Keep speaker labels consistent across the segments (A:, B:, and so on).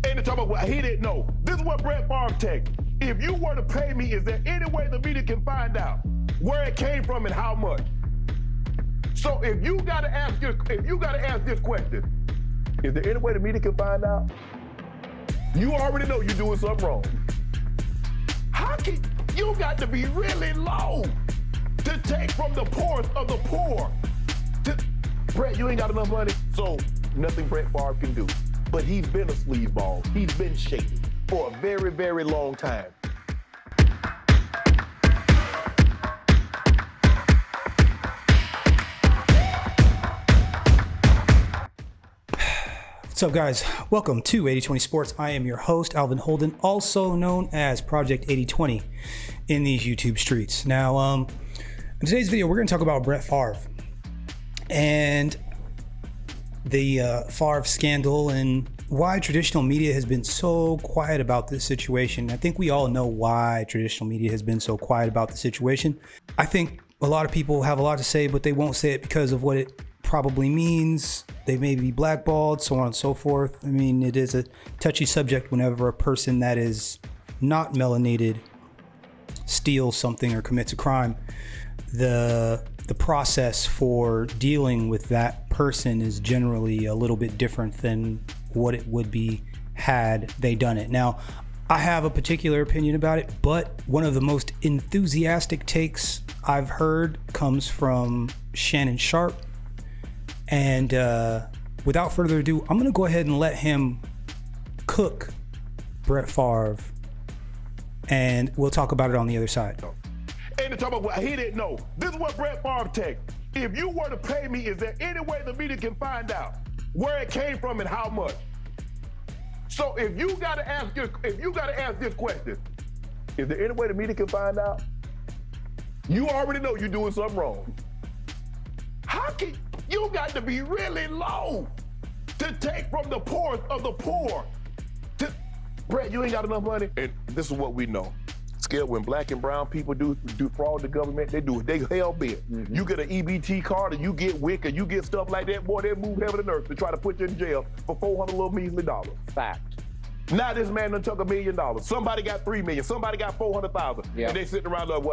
A: And they're talking about, well, he didn't know. This is what Brett Favre texted. If you were to pay me, is there any way the media can find out where it came from and how much? So if you gotta ask this question, is there any way the media can find out? You already know you're doing something wrong. How can you got to be really low to take from the poorest of the poor? Brett, you ain't got enough money, so nothing Brett Favre can do. But he's been a sleazeball. He's been shady for a very, very long time.
B: What's up, guys? Welcome to 80/20 Sports. I am your host, Alvin Holden, also known as Project 80/20 in these YouTube streets. Now, in today's video, we're going to talk about Brett Favre and the Favre scandal and why traditional media has been so quiet about this situation. I think we all know why traditional media has been so quiet about the situation. I think a lot of people have a lot to say, but they won't say it because of what it probably means. They may be blackballed, so on and so forth. I mean, it is a touchy subject whenever a person that is not melanated steals something or commits a crime. The process for dealing with that person is generally a little bit different than what it would be had they done it. Now, I have a particular opinion about it, but one of the most enthusiastic takes I've heard comes from Shannon Sharpe. And without further ado, I'm going to go ahead and let him cook Brett Favre, and we'll talk about it on the other side.
A: And they're talking about, well, he didn't know. This is what Brett Favre texted. If you were to pay me, is there any way the media can find out where it came from and how much? So if you gotta ask this question, is there any way the media can find out? You already know you're doing something wrong. How can you got to be really low to take from the poorest of the poor? Brett, you ain't got enough money. And this is what we know. Scared when black and brown people do fraud the government, they hell bent. Mm-hmm. You get an EBT card or you get WIC or you get stuff like that, boy, they move heaven and earth to try to put you in jail for $400 little measly dollars. Fact. Now this man done took $1 million. Somebody got $3 million. Somebody got $400,000. Yeah. And they sitting around like,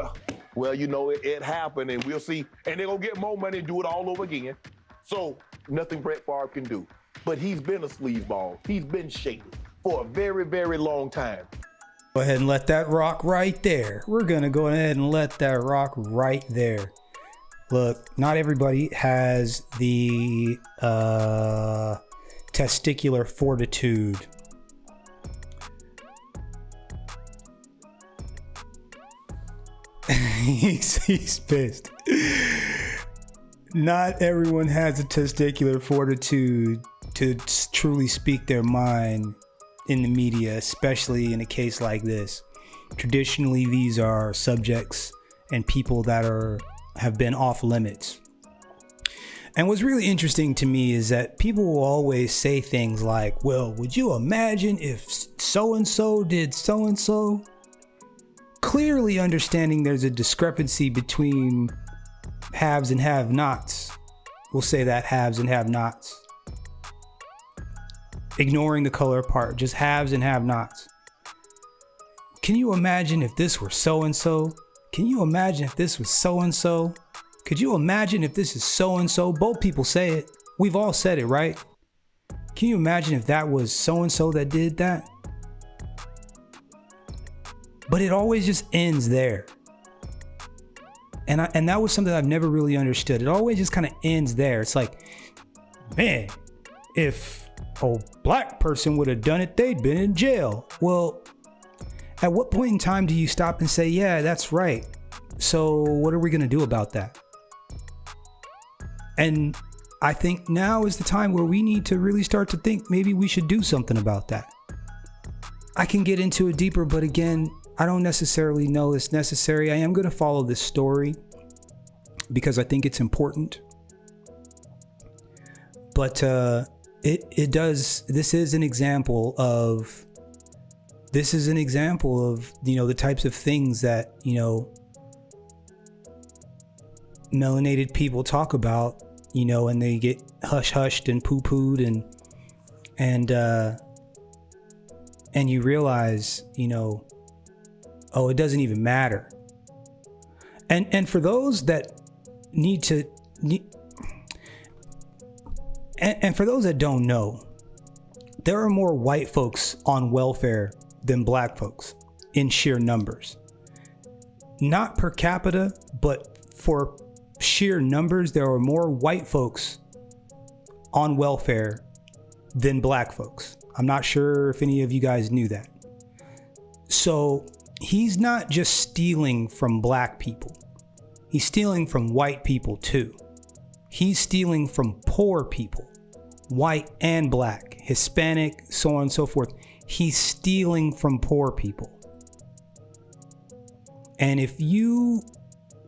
A: well, you know, it happened and we'll see. And they're gonna get more money and do it all over again. So nothing Brett Favre can do. But he's been a sleazeball. He's been shady for a very, very long time.
B: Go ahead and let that rock right there. We're gonna go ahead and let that rock right there. Look, not everybody has the testicular fortitude. He's pissed. Not everyone has the testicular fortitude to truly speak their mind in the media, especially in a case like this. Traditionally, these are subjects and people that have been off limits. And what's really interesting to me is that people will always say things like, well, would you imagine if so-and-so did so-and-so? Clearly understanding there's a discrepancy between haves and have-nots. We'll say that haves and have-nots. Ignoring the color part, just haves and have-nots. Can you imagine if this were so-and-so? Can you imagine if this was so-and-so? Could you imagine if this is so-and-so? Both people say it. We've all said it, right? Can you imagine if that was so-and-so that did that? But it always just ends there. And that was something I've never really understood. It always just kind of ends there. It's like, man, if a black person would have done it, they'd been in jail. Well, at what point in time do you stop and say, yeah, that's right. So what are we going to do about that? And I think now is the time where we need to really start to think maybe we should do something about that. I can get into it deeper, but again, I don't necessarily know it's necessary. I am going to follow this story because I think it's important. But this is an example of the types of things that, melanated people talk about, and they get hushed and poo-pooed and and you realize, oh, it doesn't even matter. And for those that and for those that don't know, there are more white folks on welfare than black folks in sheer numbers. Not per capita, but for sheer numbers, there are more white folks on welfare than black folks. I'm not sure if any of you guys knew that. So he's not just stealing from black people. He's stealing from white people too. He's stealing from poor people, white and black, Hispanic, so on and so forth. He's stealing from poor people. And if you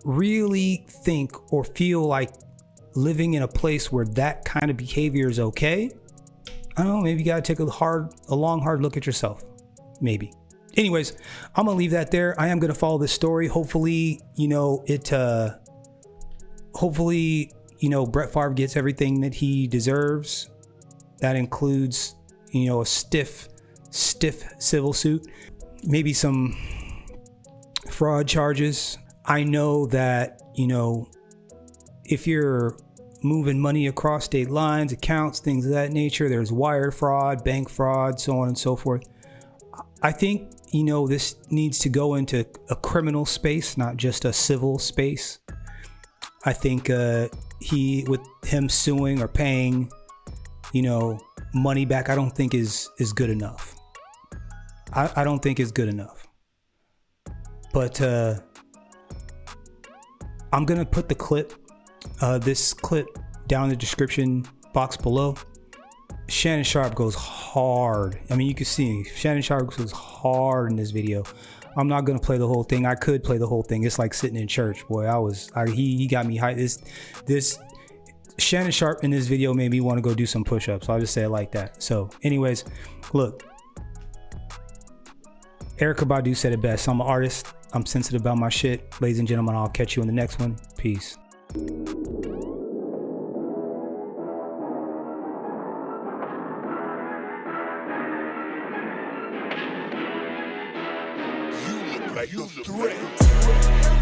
B: really think or feel like living in a place where that kind of behavior is okay, I don't know, maybe you gotta take a long, hard look at yourself. Maybe. Anyways, I'm gonna leave that there. I am gonna follow this story. Hopefully, Brett Favre gets everything that he deserves. That includes, a stiff civil suit, maybe some fraud charges. I know that, if you're moving money across state lines, accounts, things of that nature, there's wire fraud, bank fraud, so on and so forth. I think, this needs to go into a criminal space, not just a civil space. I think with him suing or paying, money back, I don't think is good enough. I don't think is good enough. But I'm going to put the clip, this clip down in the description box below. Shannon Sharpe goes hard. I mean, you can see Shannon Sharpe goes hard in this video. I'm not going to play the whole thing. I could play the whole thing. It's like sitting in church, boy. He got me hyped. This Shannon Sharpe in this video made me want to go do some push-ups. I'll just say it like that. So anyways, look, Erykah Badu said it best. I'm an artist. I'm sensitive about my shit. Ladies and gentlemen, I'll catch you in the next one. Peace.
A: You look like a threat.